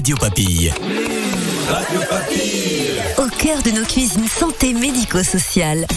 Radio Papille. Radio Papille. Au cœur de nos cuisines santé médico-sociales.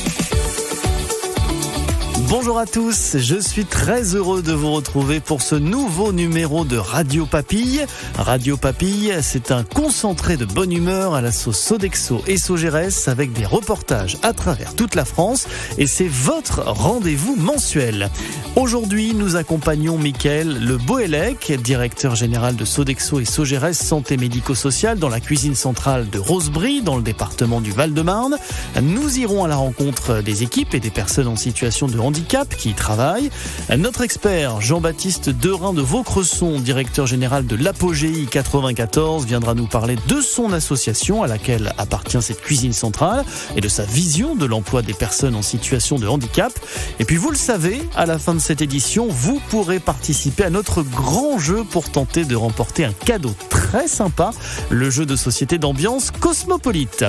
Bonjour à tous, je suis très heureux de vous retrouver pour ce nouveau numéro de Radio Papille. Radio Papille, c'est un concentré de bonne humeur à la sauce Sodexo et Sogeres avec des reportages à travers toute la France et c'est votre rendez-vous mensuel. Aujourd'hui, nous accompagnons Mickaël Le Boëlec, directeur général de Sodexo et Sogeres Santé Médico-Sociale dans la cuisine centrale de Rosebry, dans le département du Val-de-Marne. Nous irons à la rencontre des équipes et des personnes en situation de handicap qui y travaillent. Notre expert Jean-Baptiste Derain de Vaucresson, directeur général de l'Apogéi 94, viendra nous parler de son association à laquelle appartient cette cuisine centrale et de sa vision de l'emploi des personnes en situation de handicap. Et puis vous le savez, à la fin de cette édition, vous pourrez participer à notre grand jeu pour tenter de remporter un cadeau très sympa, le jeu de société d'ambiance Cosmopolite.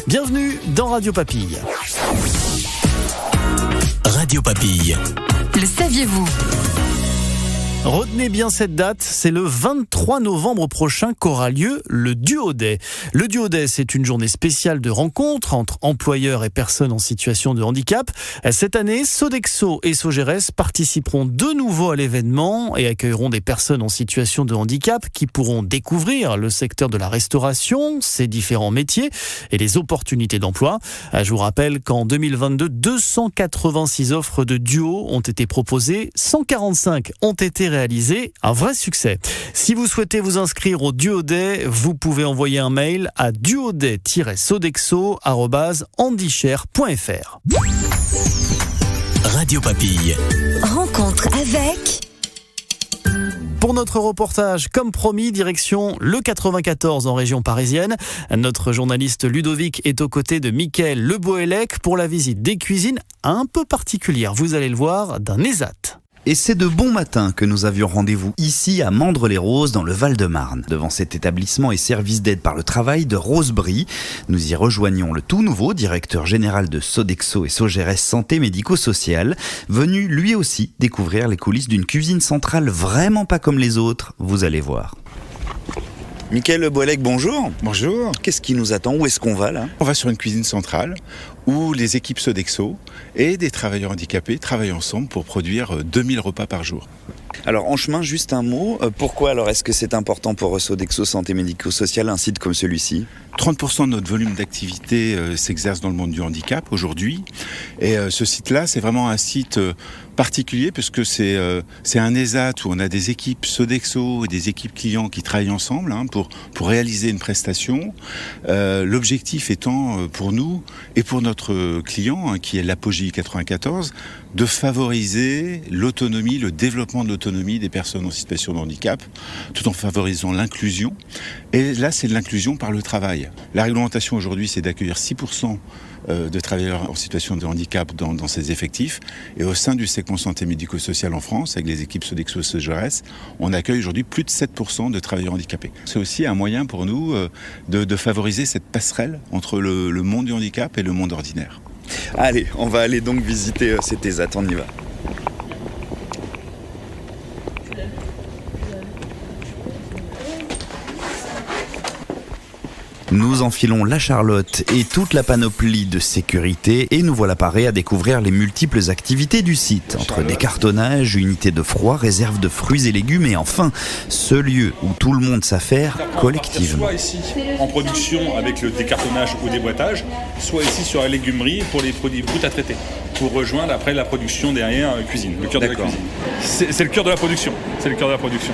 Bienvenue dans Radio Papille. Radio Papille. Le saviez-vous ? Retenez bien cette date, c'est le 23 novembre prochain qu'aura lieu le Duo Day. Le Duo Day, c'est une journée spéciale de rencontre entre employeurs et personnes en situation de handicap. Cette année, Sodexo et Sogeres participeront de nouveau à l'événement et accueilleront des personnes en situation de handicap qui pourront découvrir le secteur de la restauration, ses différents métiers et les opportunités d'emploi. Je vous rappelle qu'en 2022, 286 offres de duo ont été proposées, 145 ont été réalisé, un vrai succès. Si vous souhaitez vous inscrire au Duo Day, vous pouvez envoyer un mail à duoday-sodexo@handicher.fr. Radio Papille. Rencontre avec... Pour notre reportage, comme promis, direction le 94 en région parisienne. Notre journaliste Ludovic est aux côtés de Mickaël Le Boëlec pour la visite des cuisines un peu particulières, vous allez le voir, d'un ESAT. Et c'est de bon matin que nous avions rendez-vous ici à Mandres-les-Roses dans le Val-de-Marne. Devant cet établissement et service d'aide par le travail de Rosebry, nous y rejoignons le tout nouveau directeur général de Sodexo et Sogeres Santé Médico-Sociale, venu lui aussi découvrir les coulisses d'une cuisine centrale vraiment pas comme les autres, vous allez voir. Mickaël Le Boëlec, bonjour. Bonjour. Qu'est-ce qui nous attend? Où est-ce qu'on va là? On va sur une cuisine centrale où les équipes Sodexo et des travailleurs handicapés travaillent ensemble pour produire 2000 repas par jour. Alors en chemin, juste un mot. Pourquoi alors est-ce que c'est important pour Sodexo Santé Médico-Sociale un site comme celui-ci? 30% de notre volume d'activité s'exerce dans le monde du handicap aujourd'hui. Et ce site-là, c'est vraiment un site particulier puisque c'est un ESAT où on a des équipes Sodexo et des équipes clients qui travaillent ensemble pour réaliser une prestation. L'objectif étant pour nous et pour notre client, qui est l'Apogéi 94, de favoriser l'autonomie, le développement de l'autonomie des personnes en situation de handicap, tout en favorisant l'inclusion. Et là, c'est de l'inclusion par le travail. La réglementation aujourd'hui, c'est d'accueillir 6% de travailleurs en situation de handicap dans ces effectifs. Et au sein du segment santé médico-sociale en France, avec les équipes Sodexo et Sogeres, on accueille aujourd'hui plus de 7% de travailleurs handicapés. C'est aussi un moyen pour nous de favoriser cette passerelle entre le monde du handicap et le monde ordinaire. Allez, on va aller donc visiter cet ESAT, on y va. Nous enfilons la Charlotte et toute la panoplie de sécurité et nous voilà parés à découvrir les multiples activités du site. Entre décartonnage, unités de froid, réserve de fruits et légumes et enfin, ce lieu où tout le monde s'affaire collectivement. Soit ici en production avec le décartonnage ou déboîtage, soit ici sur la légumerie pour les produits bruts à traiter, pour rejoindre après la production derrière cuisine, le cœur de la cuisine. C'est le cœur de la production, c'est le cœur de la production.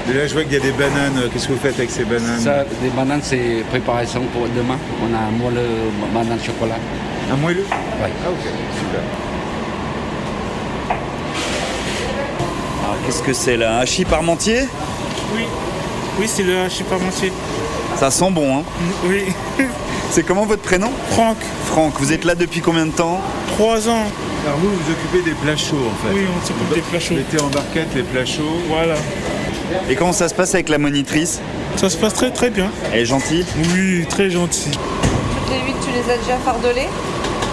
Et là, je vois qu'il y a des bananes. Qu'est-ce que vous faites avec ces bananes? Ça, des bananes, c'est préparation pour demain. On a un moelleux banane chocolat. Un moelleux? Oui. Ah, ok, super. Alors, qu'est-ce que c'est là? Un hachis parmentier? Oui, c'est le hachis parmentier. Ça sent bon, hein? Oui. C'est comment votre prénom? Franck. Franck, vous êtes là depuis combien de temps? 3 ans. Alors vous occupez des plats chauds en fait. Oui, on s'occupe des plats chauds. Vous mettez en barquette les plats chauds. Voilà. Et comment ça se passe avec la monitrice? Ça se passe très très bien. Elle est gentille? Oui, très gentille. Toutes les huîtres, tu les as déjà fardelées?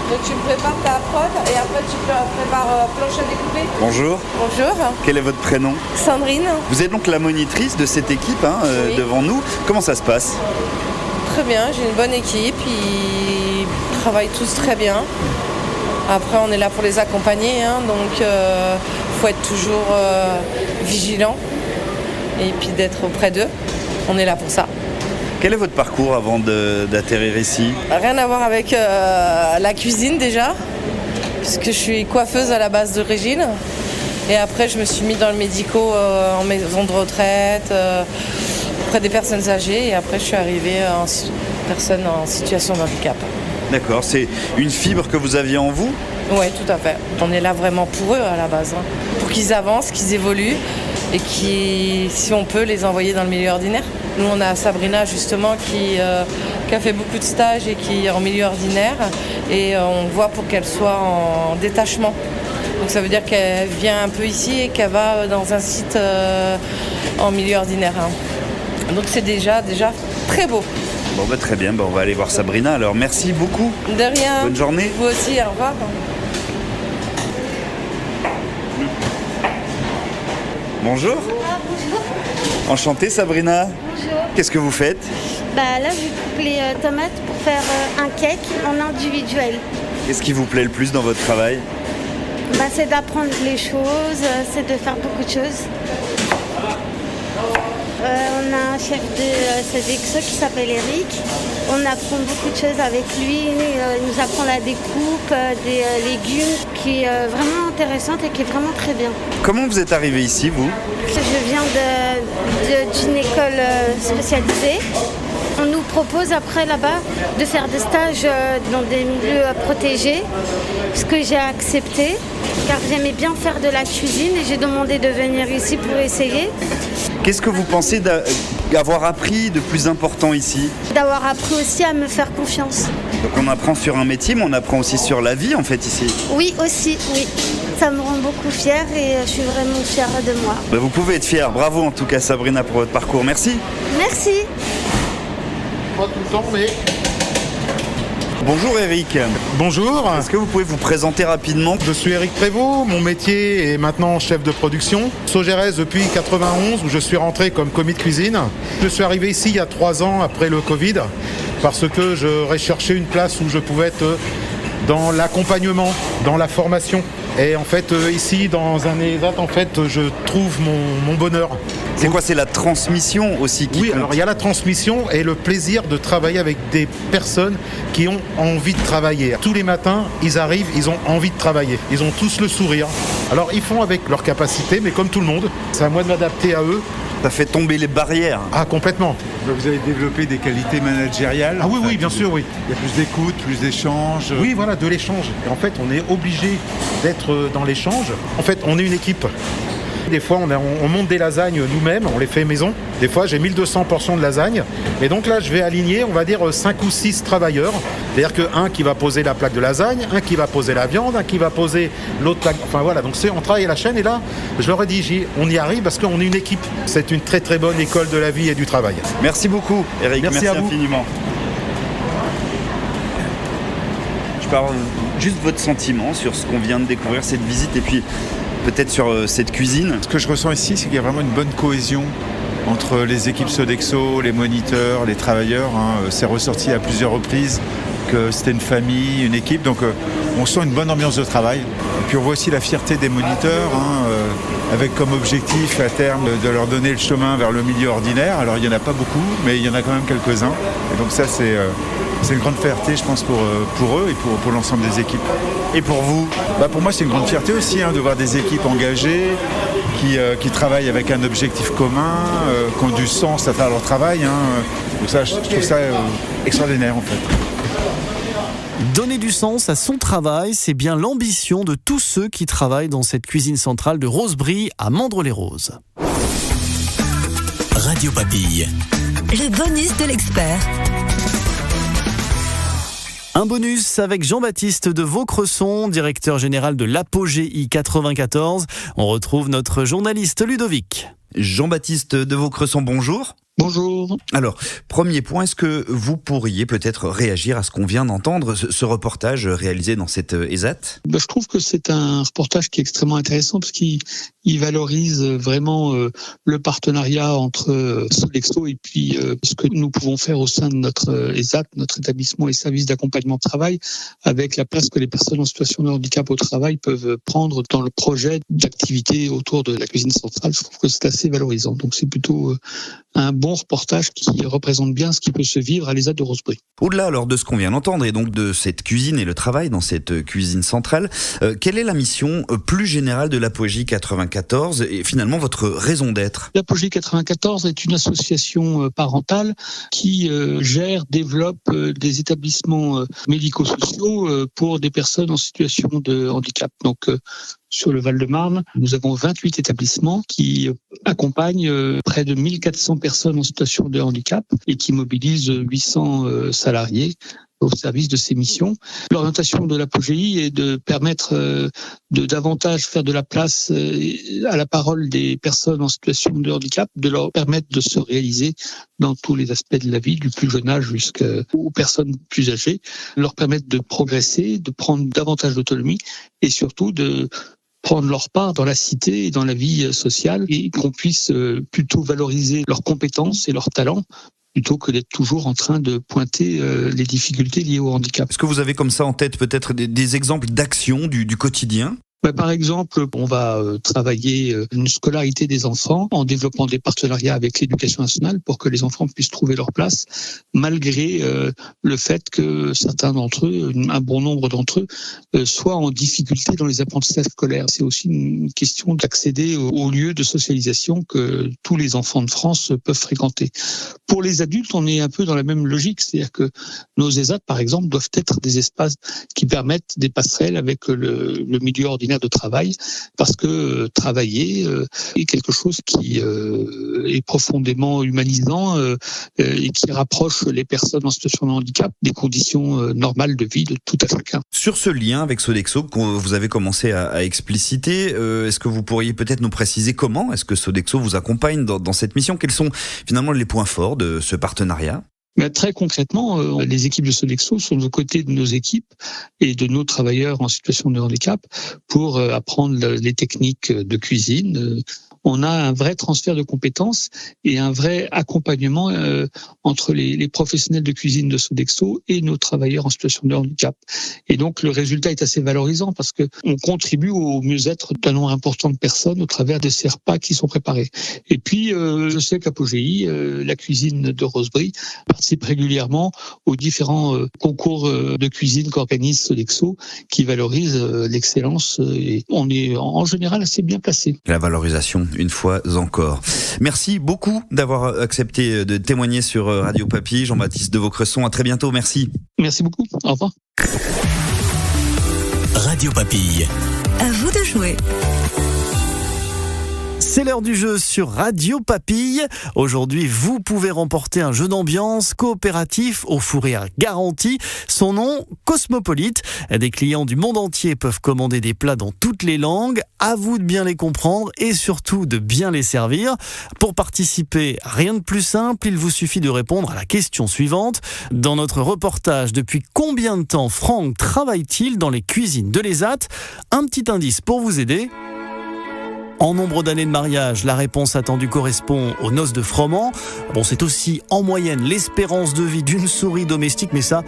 Donc tu prépares ta prod et après tu prépares planche à découper. Bonjour. Bonjour. Quel est votre prénom? Sandrine. Vous êtes donc la monitrice de cette équipe Oui. devant nous. Comment ça se passe? Très bien, j'ai une bonne équipe, ils travaillent tous très bien. Après on est là pour les accompagner, donc faut être toujours vigilant et puis d'être auprès d'eux. On est là pour ça. Quel est votre parcours avant d'atterrir ici? Rien à voir avec la cuisine déjà, puisque je suis coiffeuse à la base d'origine. Et après, je me suis mis dans le médico en maison de retraite, auprès des personnes âgées. Et après, je suis arrivée en personne en situation de handicap. D'accord, c'est une fibre que vous aviez en vous? Oui, tout à fait. On est là vraiment pour eux à la base, pour qu'ils avancent, qu'ils évoluent et qui, si on peut, les envoyer dans le milieu ordinaire. Nous, on a Sabrina justement qui a fait beaucoup de stages et qui est en milieu ordinaire et on voit pour qu'elle soit en détachement. Donc ça veut dire qu'elle vient un peu ici et qu'elle va dans un site en milieu ordinaire. Donc c'est déjà très beau. Bon, très bien, on va aller voir Sabrina. Alors merci beaucoup. De rien. Bonne journée. Vous aussi, au revoir. Bonjour. Bonjour. Enchanté Sabrina. Bonjour. Qu'est-ce que vous faites? Là, je coupe les tomates pour faire un cake en individuel. Qu'est-ce qui vous plaît le plus dans votre travail? C'est d'apprendre les choses, c'est de faire beaucoup de choses. On a un chef de Sodexo qui s'appelle Eric. On apprend beaucoup de choses avec lui. Il nous apprend la découpe des légumes qui est vraiment intéressante et qui est vraiment très bien. Comment vous êtes arrivé ici, vous? Je viens d'une école spécialisée. On nous propose après là-bas de faire des stages dans des milieux protégés, ce que j'ai accepté car j'aimais bien faire de la cuisine et j'ai demandé de venir ici pour essayer. Qu'est-ce que vous pensez d'avoir appris de plus important ici? D'avoir appris aussi à me faire confiance. Donc on apprend sur un métier, mais on apprend aussi sur la vie en fait ici. Oui, aussi, oui. Ça me rend beaucoup fière et je suis vraiment fière de moi. Vous pouvez être fière. Bravo en tout cas Sabrina pour votre parcours. Merci. Merci. Pas tout le temps, mais... Bonjour Eric. Bonjour. Est-ce que vous pouvez vous présenter rapidement? Je suis Eric Prévost, mon métier est maintenant chef de production. Sogérès depuis 91 où je suis rentré comme commis de cuisine. Je suis arrivé ici il y a 3 ans après le Covid parce que je recherchais une place où je pouvais être dans l'accompagnement, dans la formation. Et en fait ici dans un ESAT en fait je trouve mon bonheur. C'est quoi? C'est la transmission aussi qui Oui, compte. alors il y a la transmission et le plaisir de travailler avec des personnes qui ont envie de travailler. Tous les matins, ils arrivent, ils ont envie de travailler. Ils ont tous le sourire. Alors ils font avec leurs capacités, mais comme tout le monde, c'est à moi de m'adapter à eux. Ça fait tomber les barrières. Ah, complètement. Vous avez développé des qualités managériales? Ah oui, bien sûr, oui. Il y a plus d'écoute, plus d'échange? Oui, voilà, de l'échange. Et en fait, on est obligé d'être dans l'échange. En fait, on est une équipe. Des fois, on monte des lasagnes nous-mêmes, on les fait maison. Des fois, j'ai 1200 portions de lasagne. Et donc là, je vais aligner, on va dire, 5 ou 6 travailleurs. C'est-à-dire qu'un qui va poser la plaque de lasagne, un qui va poser la viande, un qui va poser l'autre plaque. Enfin voilà, donc on travaille à la chaîne. Et là, je leur ai dit, on y arrive parce qu'on est une équipe. C'est une très très bonne école de la vie et du travail. Merci beaucoup, Eric. Merci à vous. Infiniment. Je parle juste votre sentiment sur ce qu'on vient de découvrir, cette visite, et puis peut-être sur cette cuisine. Ce que je ressens ici, c'est qu'il y a vraiment une bonne cohésion entre les équipes Sodexo, les moniteurs, les travailleurs. C'est ressorti à plusieurs reprises que c'était une famille, une équipe. Donc on sent une bonne ambiance de travail. Et puis on voit aussi la fierté des moniteurs, avec comme objectif à terme de leur donner le chemin vers le milieu ordinaire. Alors il n'y en a pas beaucoup, mais il y en a quand même quelques-uns. Et donc ça c'est une grande fierté, je pense, pour eux et pour l'ensemble des équipes. Et pour vous? Pour moi, c'est une grande fierté aussi de voir des équipes engagées qui travaillent avec un objectif commun, qui ont du sens à travers leur travail. Donc ça, je trouve ça extraordinaire en fait. Donner du sens à son travail, c'est bien l'ambition de tous ceux qui travaillent dans cette cuisine centrale de Rosebrie à Mandres-les-Roses. Radio Papille. Le bonus de l'expert. Un bonus avec Jean-Baptiste de Vaucresson, directeur général de l'Apogée 94. On retrouve notre journaliste Ludovic. Jean-Baptiste de Vaucresson, bonjour. Bonjour. Alors, premier point, est-ce que vous pourriez peut-être réagir à ce qu'on vient d'entendre, ce reportage réalisé dans cette ESAT ? Je trouve que c'est un reportage qui est extrêmement intéressant parce qu'il valorise vraiment le partenariat entre Sodexo et puis ce que nous pouvons faire au sein de notre ESAT, notre établissement et service d'accompagnement de travail, avec la place que les personnes en situation de handicap au travail peuvent prendre dans le projet d'activité autour de la cuisine centrale. Je trouve que c'est assez valorisant. Donc c'est plutôt un bon reportage qui représente bien ce qui peut se vivre à l'ESAT de Rosebry. Au-delà alors de ce qu'on vient d'entendre et donc de cette cuisine et le travail dans cette cuisine centrale, quelle est la mission plus générale de l'Apogée 94 et finalement votre raison d'être ? L'Apogée 94 est une association parentale qui développe des établissements médico-sociaux pour des personnes en situation de handicap. Donc sur le Val-de-Marne, nous avons 28 établissements qui accompagnent près de 1400 personnes en situation de handicap et qui mobilisent 800 salariés au service de ces missions. L'orientation de l'Apogée est de permettre de davantage faire de la place à la parole des personnes en situation de handicap, de leur permettre de se réaliser dans tous les aspects de la vie, du plus jeune âge jusqu'aux personnes plus âgées, leur permettre de progresser, de prendre davantage d'autonomie et surtout de prendre leur part dans la cité et dans la vie sociale et qu'on puisse plutôt valoriser leurs compétences et leurs talents plutôt que d'être toujours en train de pointer les difficultés liées au handicap. Est-ce que vous avez comme ça en tête peut-être des exemples d'actions du quotidien ? Par exemple, on va travailler une scolarité des enfants en développant des partenariats avec l'éducation nationale pour que les enfants puissent trouver leur place, malgré le fait que certains d'entre eux, un bon nombre d'entre eux, soient en difficulté dans les apprentissages scolaires. C'est aussi une question d'accéder aux lieux de socialisation que tous les enfants de France peuvent fréquenter. Pour les adultes, on est un peu dans la même logique, c'est-à-dire que nos ESAT, par exemple, doivent être des espaces qui permettent des passerelles avec le milieu ordinaire de travail, parce que travailler est quelque chose qui est profondément humanisant et qui rapproche les personnes en situation de handicap des conditions normales de vie de tout à chacun. Sur ce lien avec Sodexo que vous avez commencé à expliciter, est-ce que vous pourriez peut-être nous préciser comment est-ce que Sodexo vous accompagne dans cette mission ? Quels sont finalement les points forts de ce partenariat ? Mais très concrètement, les équipes de Sodexo sont aux côtés de nos équipes et de nos travailleurs en situation de handicap pour apprendre les techniques de cuisine. On a un vrai transfert de compétences et un vrai accompagnement entre les professionnels de cuisine de Sodexo et nos travailleurs en situation de handicap. Et donc le résultat est assez valorisant parce que on contribue au mieux-être d'un nombre important de personnes au travers de ces repas qui sont préparés. Et puis je sais qu'Apogée, la cuisine de Rosebry, participe régulièrement aux différents concours de cuisine qu'organise Sodexo qui valorisent l'excellence et on est en général assez bien placé. La valorisation une fois encore. Merci beaucoup d'avoir accepté de témoigner sur Radio Papy. Jean-Baptiste de Vaucresson, à très bientôt, merci. Merci beaucoup, au revoir. Radio Papy. À vous de jouer. C'est l'heure du jeu sur Radio Papille. Aujourd'hui, vous pouvez remporter un jeu d'ambiance coopératif au fou rire garanti. Son nom, Cosmopolite. Des clients du monde entier peuvent commander des plats dans toutes les langues. À vous de bien les comprendre et surtout de bien les servir. Pour participer, rien de plus simple, il vous suffit de répondre à la question suivante. Dans notre reportage, depuis combien de temps Franck travaille-t-il dans les cuisines de l'ESAT ? Un petit indice pour vous aider. En nombre d'années de mariage, la réponse attendue correspond aux noces de froment. Bon, c'est aussi en moyenne l'espérance de vie d'une souris domestique, mais ça,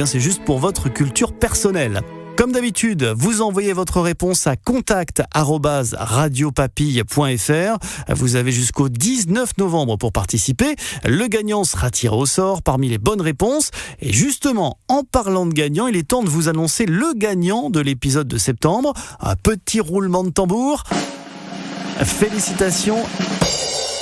c'est juste pour votre culture personnelle. Comme d'habitude, vous envoyez votre réponse à contact@radiopapille.fr. Vous avez jusqu'au 19 novembre pour participer. Le gagnant sera tiré au sort parmi les bonnes réponses. Et justement, en parlant de gagnant, il est temps de vous annoncer le gagnant de l'épisode de septembre. Un petit roulement de tambour. Félicitations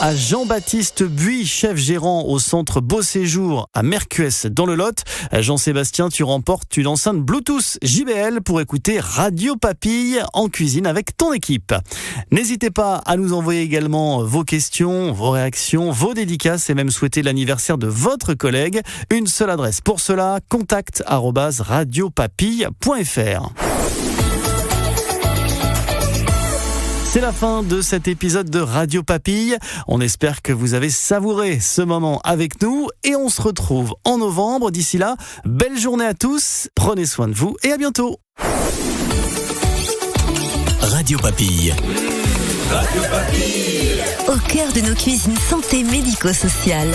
à Jean-Baptiste Buis, chef gérant au centre Beau Séjour à Mercuès dans le Lot. Jean-Sébastien, tu remportes une enceinte Bluetooth JBL pour écouter Radio Papille en cuisine avec ton équipe. N'hésitez pas à nous envoyer également vos questions, vos réactions, vos dédicaces et même souhaiter l'anniversaire de votre collègue. Une seule adresse pour cela, contact@radiopapille.fr. C'est la fin de cet épisode de Radio Papille. On espère que vous avez savouré ce moment avec nous et on se retrouve en novembre. D'ici là, belle journée à tous, prenez soin de vous et à bientôt. Radio Papille. Radio Papille. Au cœur de nos cuisines santé médico-sociale.